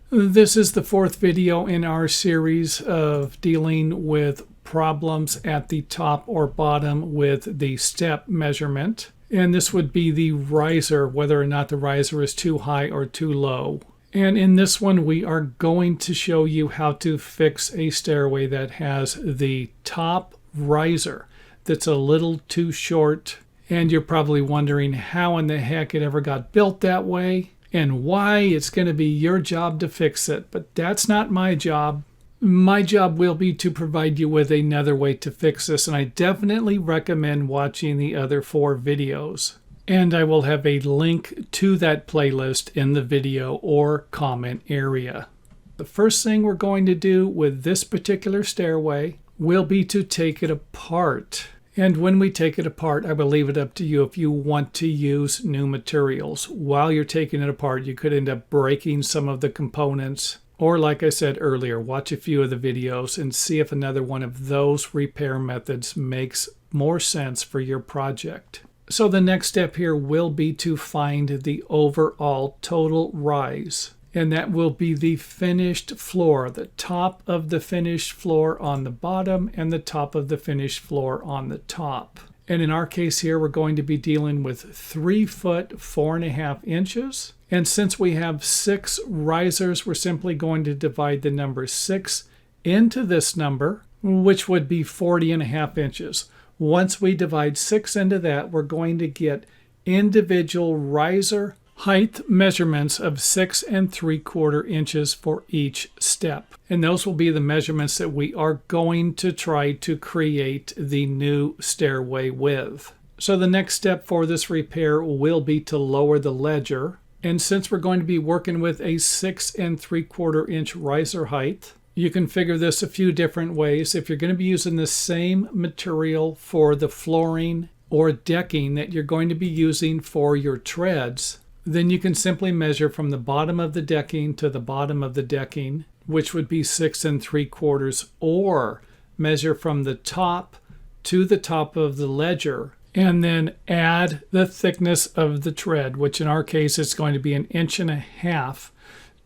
This is the fourth video in our series of dealing with problems at the top or bottom with the step measurement. And this would be the riser, whether or not the riser is too high or too low. And in this one, we are going to show you how to fix a stairway that has the top riser that's a little too short. And you're probably wondering how in the heck it ever got built that way and why. It's going to be your job to fix it. But that's not my job. My job will be to provide you with another way to fix this. And I definitely recommend watching the other 4 videos. And I will have a link to that playlist in the video or comment area. The first thing we're going to do with this particular stairway will be to take it apart. And when we take it apart, I will leave it up to you if you want to use new materials. While you're taking it apart, you could end up breaking some of the components. Or like I said earlier, watch a few of the videos and see if another one of those repair methods makes more sense for your project. So the next step here will be to find the overall total rise. And that will be the finished floor, the top of the finished floor on the bottom and the top of the finished floor on the top. And in our case here, we're going to be dealing with 3 foot 4.5 inches. And since we have 6 risers, we're simply going to divide the number 6 into this number, which would be 40.5 inches. Once we divide 6 into that, we're going to get individual riser height measurements of 6 3/4 inches for each step. And those will be the measurements that we are going to try to create the new stairway with. So the next step for this repair will be to lower the ledger. And since we're going to be working with a 6 3/4 inch riser height, you can figure this a few different ways. If you're going to be using the same material for the flooring or decking that you're going to be using for your treads, then you can simply measure from the bottom of the decking to the bottom of the decking, which would be 6 3/4, or measure from the top to the top of the ledger and then add the thickness of the tread, which in our case is going to be 1.5 inches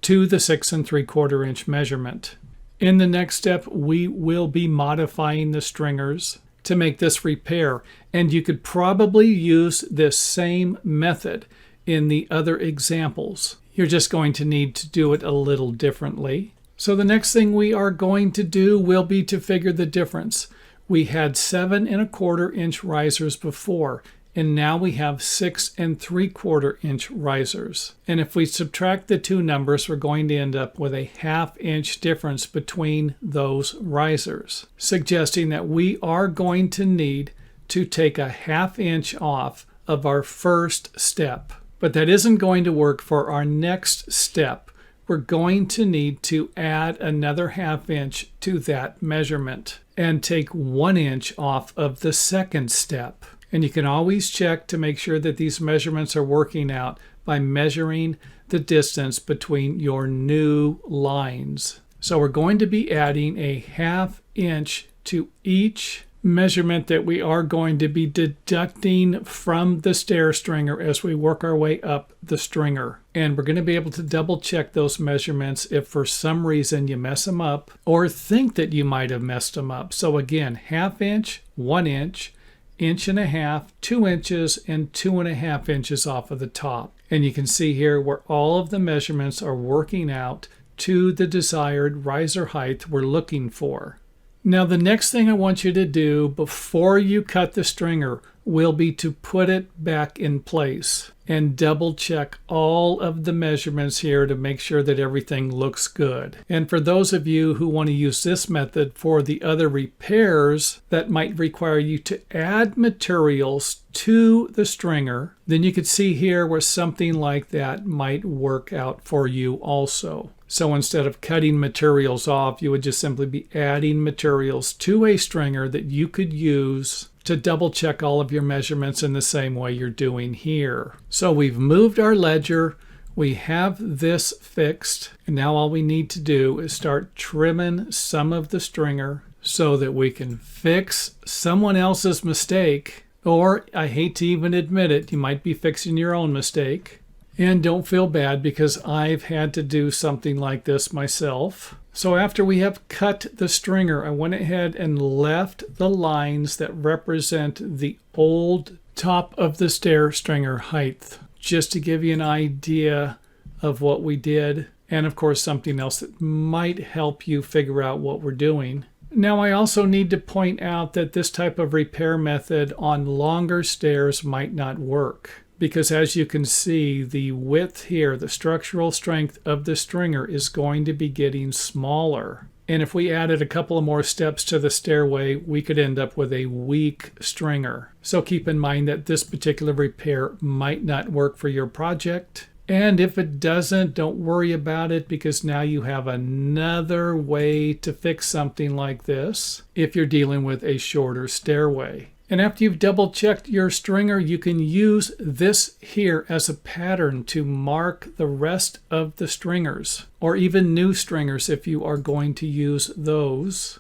to the 6 3/4 inch measurement. In the next step, we will be modifying the stringers to make this repair, and you could probably use this same method in the other examples. You're just going to need to do it a little differently. So the next thing we are going to do will be to figure the difference. We had 7 1/4 inch risers before, and now we have 6 3/4 inch risers. And if we subtract the 2 numbers, we're going to end up with a 1/2 inch difference between those risers, suggesting that we are going to need to take a 1/2 inch off of our first step. But that isn't going to work for our next step. We're going to need to add another 1/2 inch to that measurement and take 1 inch off of the second step. And you can always check to make sure that these measurements are working out by measuring the distance between your new lines. So we're going to be adding a 1/2 inch to each measurement that we are going to be deducting from the stair stringer as we work our way up the stringer. And we're going to be able to double check those measurements if for some reason you mess them up or think that you might have messed them up. So again, 1/2 inch, 1 inch, 1.5 inches, 2 inches, and 2.5 inches off of the top. And you can see here where all of the measurements are working out to the desired riser height we're looking for. Now the next thing I want you to do before you cut the stringer will be to put it back in place and double check all of the measurements here to make sure that everything looks good. And for those of you who want to use this method for the other repairs that might require you to add materials to the stringer, then you could see here where something like that might work out for you also. So instead of cutting materials off, you would just simply be adding materials to a stringer that you could use to double check all of your measurements in the same way you're doing here. So we've moved our ledger, we have this fixed, and now all we need to do is start trimming some of the stringer so that we can fix someone else's mistake, or I hate to even admit it, you might be fixing your own mistake. And don't feel bad because I've had to do something like this myself. So after we have cut the stringer, I went ahead and left the lines that represent the old top of the stair stringer height, just to give you an idea of what we did. And of course, something else that might help you figure out what we're doing. Now, I also need to point out that this type of repair method on longer stairs might not work, because as you can see, the width here, the structural strength of the stringer is going to be getting smaller. And if we added a couple of more steps to the stairway, we could end up with a weak stringer. So keep in mind that this particular repair might not work for your project. And if it doesn't, don't worry about it, because now you have another way to fix something like this if you're dealing with a shorter stairway. And after you've double checked your stringer, you can use this here as a pattern to mark the rest of the stringers, or even new stringers if you are going to use those.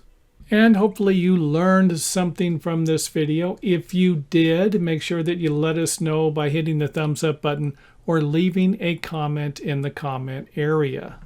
And hopefully you learned something from this video. If you did, make sure that you let us know by hitting the thumbs up button or leaving a comment in the comment area.